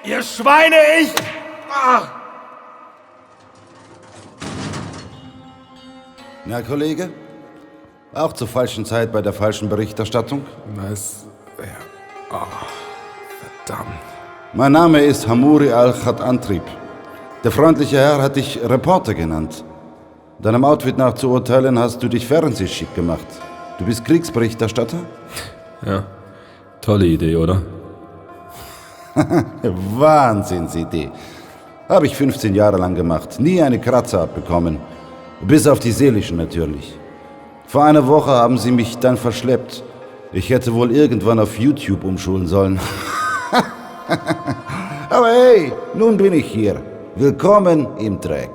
Ihr Schweine, ich... Na, Kollege? Auch zur falschen Zeit bei der falschen Berichterstattung? Was? Ja. Oh, verdammt. Mein Name ist Hamuri Al-Khat-Antrib. Der freundliche Herr hat dich Reporter genannt. Deinem Outfit nach zu urteilen, hast du dich fernsehschick gemacht. Du bist Kriegsberichterstatter? Ja, tolle Idee, oder? Wahnsinnsidee. Habe ich 15 Jahre lang gemacht. Nie eine Kratzer abbekommen. Bis auf die seelischen natürlich. Vor einer Woche haben sie mich dann verschleppt. Ich hätte wohl irgendwann auf YouTube umschulen sollen. Aber hey, nun bin ich hier. Willkommen im Dreck.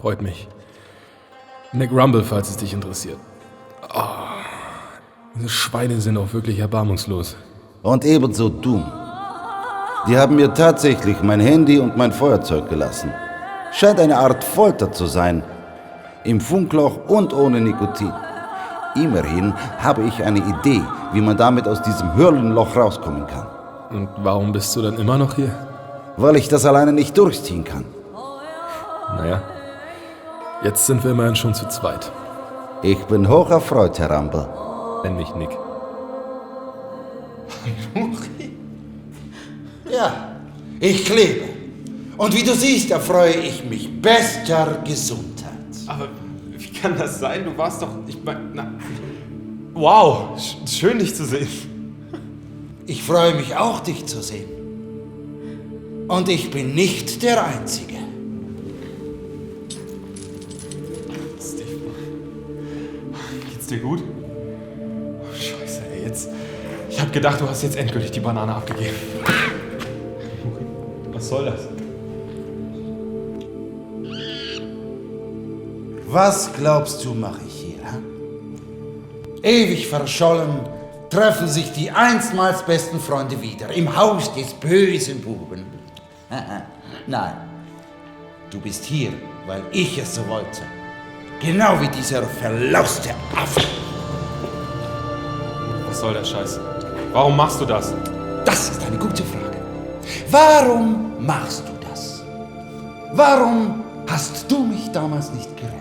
Freut mich. Nick Rumble, falls es dich interessiert. Oh, diese Schweine sind auch wirklich erbarmungslos. Und ebenso dumm. Die haben mir tatsächlich mein Handy und mein Feuerzeug gelassen. Scheint eine Art Folter zu sein. Im Funkloch und ohne Nikotin. Immerhin habe ich eine Idee, wie man damit aus diesem Höhlenloch rauskommen kann. Und warum bist du dann immer noch hier? Weil ich das alleine nicht durchziehen kann. Naja, jetzt sind wir immerhin schon zu zweit. Ich bin hoch erfreut, Herr Rumble. Nenn mich Nick. Ja, ich lebe. Und wie du siehst, erfreue ich mich bester Gesundheit. Aber wie kann das sein? Du warst doch... Wow, schön dich zu sehen. Ich freue mich auch, dich zu sehen. Und ich bin nicht der Einzige. Steve, geht's dir gut? Oh, Scheiße, ey, jetzt... Ich hab gedacht, du hast jetzt endgültig die Banane abgegeben. Was soll das? Was glaubst du, mache ich hier? Ewig verschollen treffen sich die einstmals besten Freunde wieder im Haus des bösen Buben. Nein, du bist hier, weil ich es so wollte. Genau wie dieser verlauste Affe. Was soll der Scheiß? Warum machst du das? Das ist eine gute Frage. Warum machst du das? Warum hast du mich damals nicht gerettet?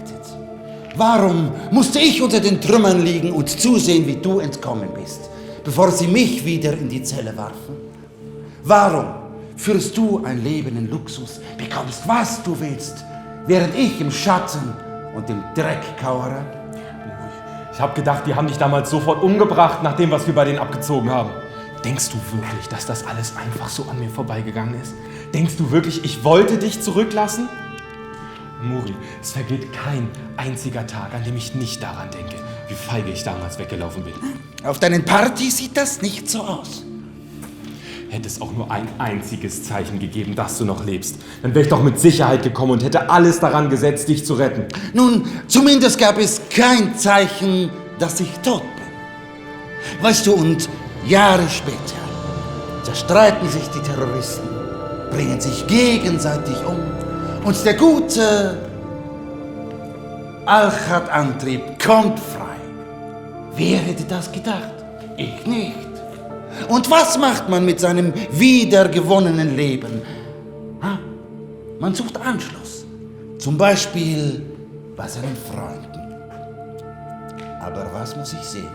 Warum musste ich unter den Trümmern liegen und zusehen, wie du entkommen bist, bevor sie mich wieder in die Zelle warfen? Warum führst du ein Leben in Luxus, bekommst, was du willst, während ich im Schatten und im Dreck kauere? Ich hab gedacht, die haben dich damals sofort umgebracht, nach dem, was wir bei denen abgezogen haben. Denkst du wirklich, dass das alles einfach so an mir vorbeigegangen ist? Denkst du wirklich, ich wollte dich zurücklassen? Muri, es vergeht kein einziger Tag, an dem ich nicht daran denke, wie feige ich damals weggelaufen bin. Auf deinen Partys sieht das nicht so aus. Hätte es auch nur ein einziges Zeichen gegeben, dass du noch lebst, dann wäre ich doch mit Sicherheit gekommen und hätte alles daran gesetzt, dich zu retten. Nun, zumindest gab es kein Zeichen, dass ich tot bin. Weißt du, und Jahre später zerstreiten sich die Terroristen, bringen sich gegenseitig um und der gute Al-Khat-Antrib kommt frei. Wer hätte das gedacht? Ich nicht. Und was macht man mit seinem wiedergewonnenen Leben? Man sucht Anschluss. Zum Beispiel bei seinen Freunden. Aber was muss ich sehen?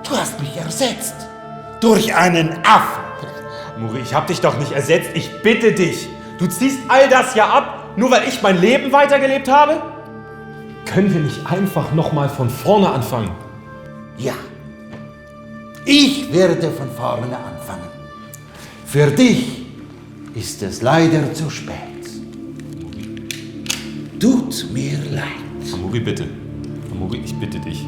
Du hast mich ersetzt. Durch einen Affen. Muri, ich hab dich doch nicht ersetzt, ich bitte dich. Du ziehst all das ja ab, nur weil ich mein Leben weitergelebt habe? Können wir nicht einfach nochmal von vorne anfangen? Ja. Ich werde von vorne anfangen. Für dich ist es leider zu spät. Tut mir leid. Amuri, bitte. Amuri, ich bitte dich.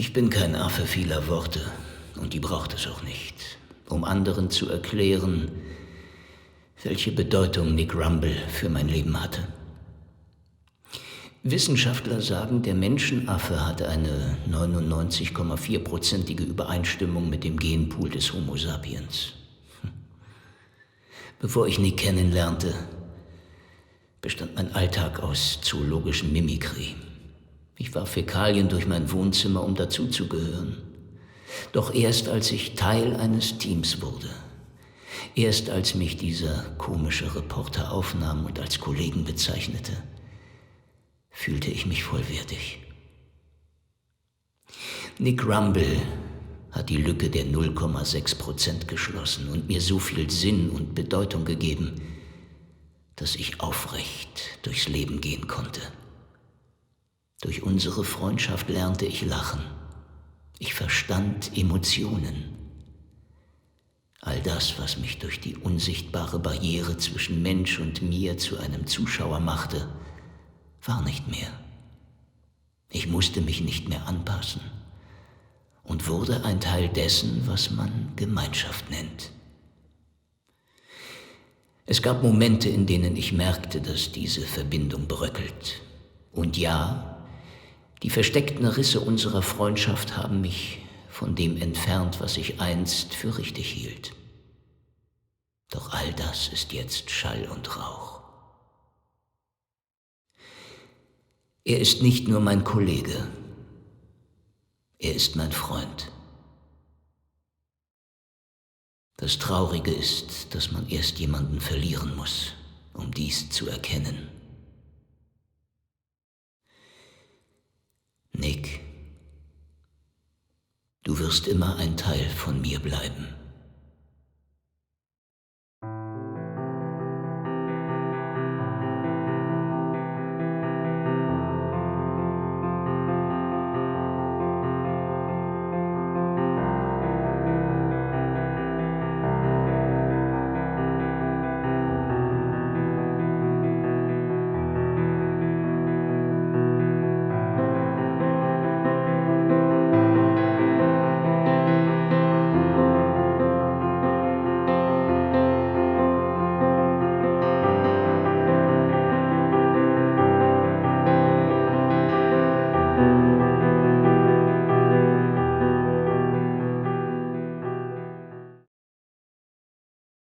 Ich bin kein Affe vieler Worte und die braucht es auch nicht, um anderen zu erklären, welche Bedeutung Nick Rumble für mein Leben hatte. Wissenschaftler sagen, der Menschenaffe hatte eine 99,4%ige Übereinstimmung mit dem Genpool des Homo sapiens. Bevor ich Nick kennenlernte, bestand mein Alltag aus zoologischem Mimikry. Ich warf Fäkalien durch mein Wohnzimmer, um dazuzugehören. Doch erst als ich Teil eines Teams wurde, erst als mich dieser komische Reporter aufnahm und als Kollegen bezeichnete, fühlte ich mich vollwertig. Nick Rumble hat die Lücke der 0,6% geschlossen und mir so viel Sinn und Bedeutung gegeben, dass ich aufrecht durchs Leben gehen konnte. Durch unsere Freundschaft lernte ich lachen. Ich verstand Emotionen. All das, was mich durch die unsichtbare Barriere zwischen Mensch und mir zu einem Zuschauer machte, war nicht mehr. Ich musste mich nicht mehr anpassen und wurde ein Teil dessen, was man Gemeinschaft nennt. Es gab Momente, in denen ich merkte, dass diese Verbindung bröckelt. Und ja, die versteckten Risse unserer Freundschaft haben mich von dem entfernt, was ich einst für richtig hielt. Doch all das ist jetzt Schall und Rauch. Er ist nicht nur mein Kollege, er ist mein Freund. Das Traurige ist, dass man erst jemanden verlieren muss, um dies zu erkennen. Nick, du wirst immer ein Teil von mir bleiben.